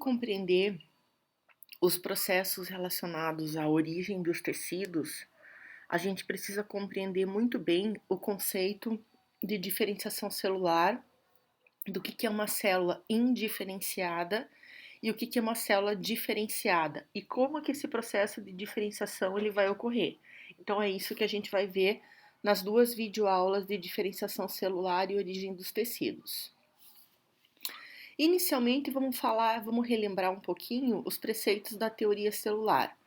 compreender os processos relacionados à origem dos tecidos, a gente precisa compreender muito bem o conceito de diferenciação celular, do que é uma célula indiferenciada e o que é uma célula diferenciada e como que esse processo de diferenciação ele vai ocorrer. Então é isso que a gente vai ver nas duas videoaulas de diferenciação celular e origem dos tecidos. Inicialmente vamos relembrar um pouquinho os preceitos da teoria celular.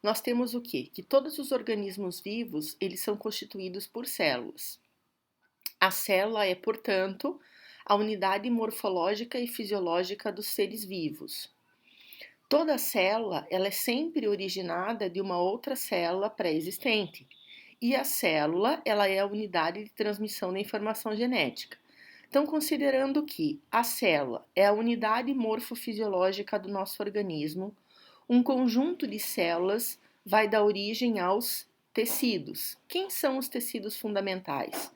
Nós temos o quê? Que todos os organismos vivos, eles são constituídos por células. A célula é, portanto, a unidade morfológica e fisiológica dos seres vivos. Toda célula, ela é sempre originada de uma outra célula pré-existente. E a célula, ela é a unidade de transmissão da informação genética. Então, considerando que a célula é a unidade morfofisiológica do nosso organismo, um conjunto de células vai dar origem aos tecidos. Quem são os tecidos fundamentais?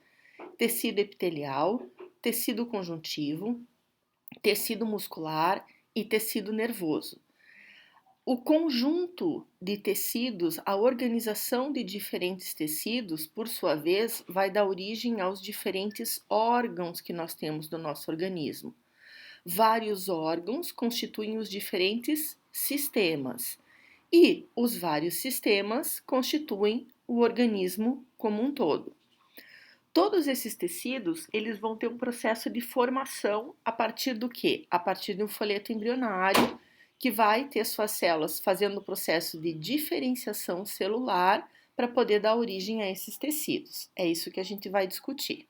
Tecido epitelial, tecido conjuntivo, tecido muscular e tecido nervoso. O conjunto de tecidos, a organização de diferentes tecidos, por sua vez, vai dar origem aos diferentes órgãos que nós temos do nosso organismo. Vários órgãos constituem os diferentes sistemas e os vários sistemas constituem o organismo como um todo. Todos esses tecidos, eles vão ter um processo de formação a partir do quê? A partir de um folheto embrionário, que vai ter suas células fazendo o processo de diferenciação celular para poder dar origem a esses tecidos. É isso que a gente vai discutir.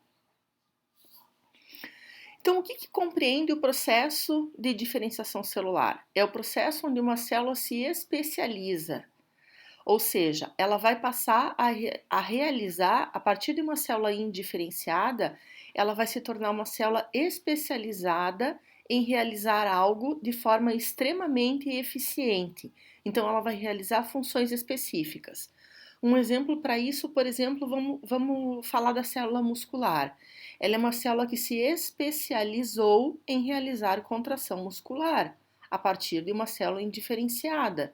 Então, o que compreende o processo de diferenciação celular? É o processo onde uma célula se especializa, ou seja, ela vai passar a realizar, a partir de uma célula indiferenciada, ela vai se tornar uma célula especializada em realizar algo de forma extremamente eficiente. Então, ela vai realizar funções específicas. Um exemplo para isso, por exemplo, vamos falar da célula muscular. Ela é uma célula que se especializou em realizar contração muscular a partir de uma célula indiferenciada.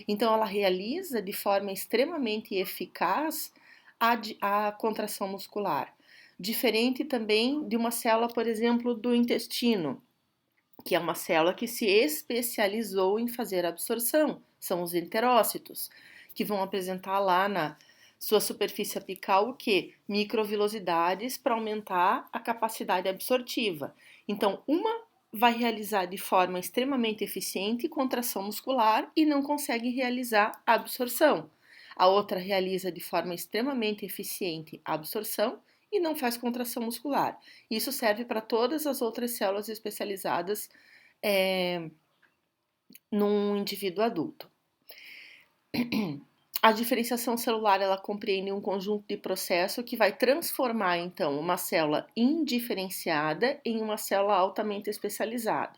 Então, ela realiza de forma extremamente eficaz a contração muscular. Diferente também de uma célula, por exemplo, do intestino, que é uma célula que se especializou em fazer absorção. São os enterócitos, que vão apresentar lá na sua superfície apical o quê? Microvilosidades para aumentar a capacidade absortiva. Então, uma vai realizar de forma extremamente eficiente contração muscular e não consegue realizar a absorção. A outra realiza de forma extremamente eficiente a absorção e não faz contração muscular. Isso serve para todas as outras células especializadas num indivíduo adulto. A diferenciação celular, ela compreende um conjunto de processos que vai transformar, então, uma célula indiferenciada em uma célula altamente especializada.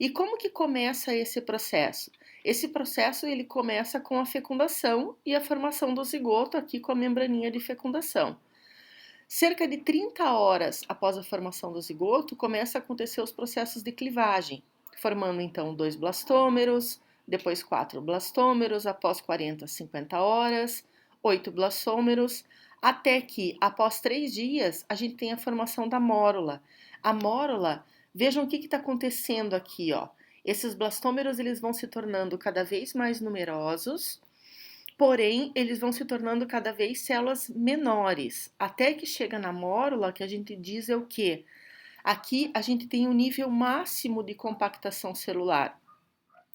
E como que começa esse processo? Esse processo, ele começa com a fecundação e a formação do zigoto aqui com a membraninha de fecundação. Cerca de 30 horas após a formação do zigoto, começa a acontecer os processos de clivagem, formando então 2 blastômeros, depois 4 blastômeros, após 40 a 50 horas, 8 blastômeros, até que, após 3 dias, a gente tem a formação da mórula. A mórula, vejam o que está acontecendo aqui, ó. Esses blastômeros, eles vão se tornando cada vez mais numerosos, porém, eles vão se tornando cada vez células menores, até que chega na mórula, que a gente diz é o quê? Aqui a gente tem o nível máximo de compactação celular.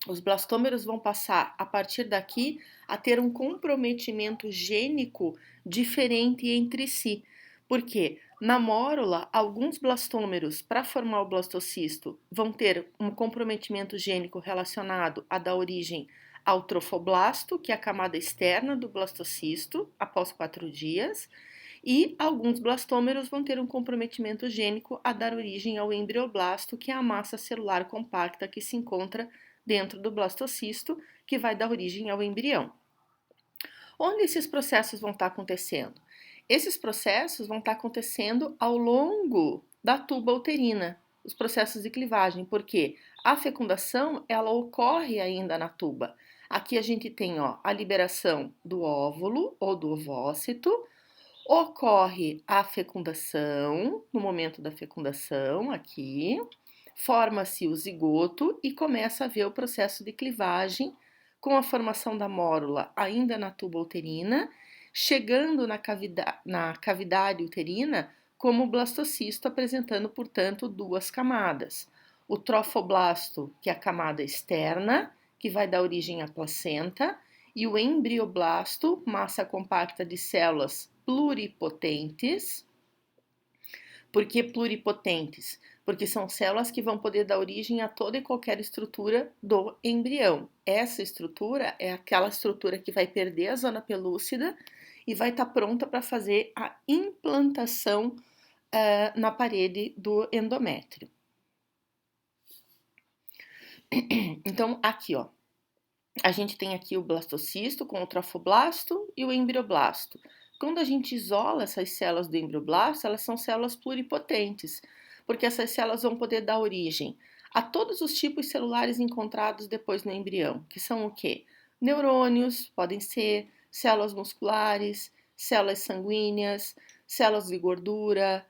Os blastômeros vão passar, a partir daqui, a ter um comprometimento gênico diferente entre si. Por quê? Na mórula, alguns blastômeros, para formar o blastocisto, vão ter um comprometimento gênico relacionado a dar origem ao trofoblasto, que é a camada externa do blastocisto, após 4 dias, e alguns blastômeros vão ter um comprometimento gênico a dar origem ao embrioblasto, que é a massa celular compacta que se encontra dentro do blastocisto, que vai dar origem ao embrião. Onde esses processos vão estar acontecendo? Esses processos vão estar acontecendo ao longo da tuba uterina. os processos de clivagem, porque a fecundação ela ocorre ainda na tuba. Aqui a gente tem a liberação do óvulo ou do ovócito, ocorre a fecundação, no momento da fecundação, aqui, forma-se o zigoto e começa a haver o processo de clivagem com a formação da mórula ainda na tuba uterina, chegando na cavidade uterina como blastocisto, apresentando, portanto, duas camadas. O trofoblasto, que é a camada externa, que vai dar origem à placenta, e o embrioblasto, massa compacta de células pluripotentes. Por que pluripotentes? Porque são células que vão poder dar origem a toda e qualquer estrutura do embrião. Essa estrutura é aquela estrutura que vai perder a zona pelúcida e vai estar pronta para fazer a implantação na parede do endométrio. Então, aqui, a gente tem aqui o blastocisto com o trofoblasto e o embrioblasto. Quando a gente isola essas células do embrioblasto, elas são células pluripotentes, porque essas células vão poder dar origem a todos os tipos celulares encontrados depois no embrião, que são o quê? Neurônios, podem ser células musculares, células sanguíneas, células de gordura,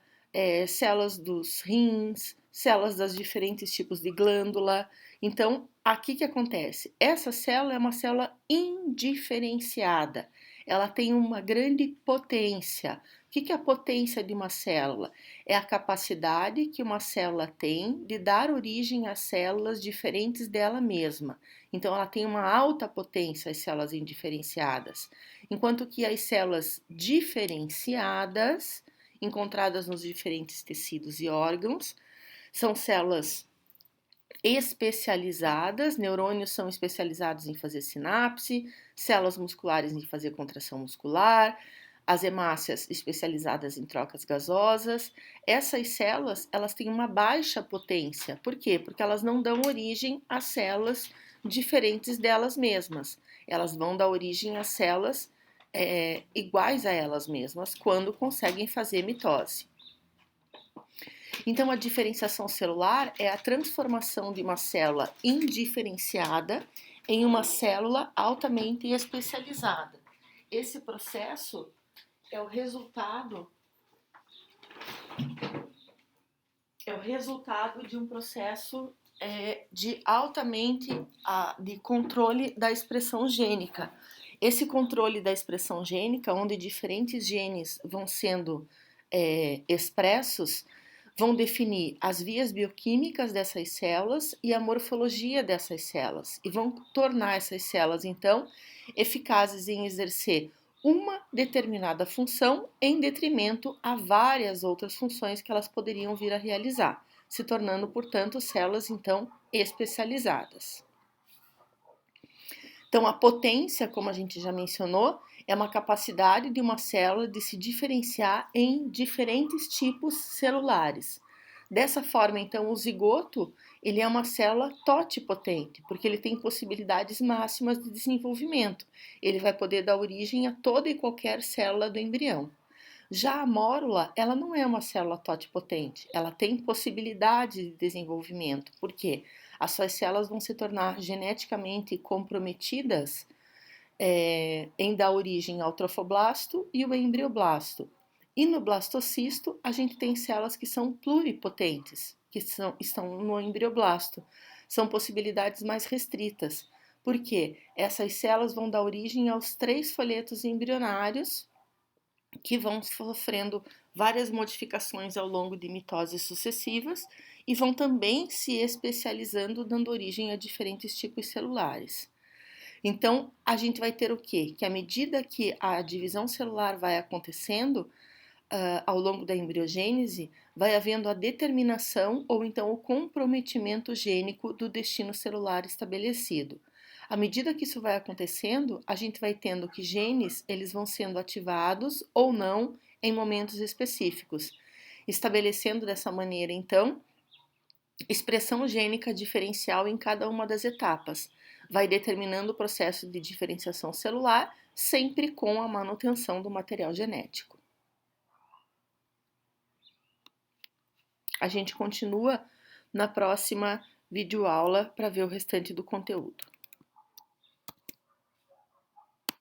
células dos rins, células dos diferentes tipos de glândula. Então, aqui que acontece? Essa célula é uma célula indiferenciada. Ela tem uma grande potência. O que é a potência de uma célula? É a capacidade que uma célula tem de dar origem a células diferentes dela mesma. Então, ela tem uma alta potência, as células indiferenciadas. Enquanto que as células diferenciadas, encontradas nos diferentes tecidos e órgãos, são células especializadas, neurônios são especializados em fazer sinapse, células musculares em fazer contração muscular, as hemácias especializadas em trocas gasosas. Essas células, elas têm uma baixa potência. Por quê? Porque elas não dão origem a células diferentes delas mesmas. Elas vão dar origem a células iguais a elas mesmas quando conseguem fazer mitose. Então, a diferenciação celular é a transformação de uma célula indiferenciada em uma célula altamente especializada. Esse processo é o resultado de um processo de controle da expressão gênica. Esse controle da expressão gênica, onde diferentes genes vão sendo expressos, vão definir as vias bioquímicas dessas células e a morfologia dessas células e vão tornar essas células, então, eficazes em exercer uma determinada função em detrimento a várias outras funções que elas poderiam vir a realizar, se tornando, portanto, células, então, especializadas. Então, a potência, como a gente já mencionou, é uma capacidade de uma célula de se diferenciar em diferentes tipos celulares. Dessa forma, então, o zigoto, ele é uma célula totipotente, porque ele tem possibilidades máximas de desenvolvimento. Ele vai poder dar origem a toda e qualquer célula do embrião. Já a mórula, ela não é uma célula totipotente, ela tem possibilidade de desenvolvimento. Por quê? As suas células vão se tornar geneticamente comprometidas em dar origem ao trofoblasto e o embrioblasto. E no blastocisto, a gente tem células que são pluripotentes, que estão no embrioblasto. São possibilidades mais restritas, porque essas células vão dar origem aos 3 folhetos embrionários, que vão sofrendo várias modificações ao longo de mitoses sucessivas e vão também se especializando, dando origem a diferentes tipos celulares. Então, a gente vai ter o quê? Que à medida que a divisão celular vai acontecendo, ao longo da embriogênese, vai havendo a determinação ou então o comprometimento gênico do destino celular estabelecido. À medida que isso vai acontecendo, a gente vai tendo que genes eles vão sendo ativados ou não em momentos específicos, estabelecendo dessa maneira, então, expressão gênica diferencial em cada uma das etapas. Vai determinando o processo de diferenciação celular, sempre com a manutenção do material genético. A gente continua na próxima videoaula para ver o restante do conteúdo.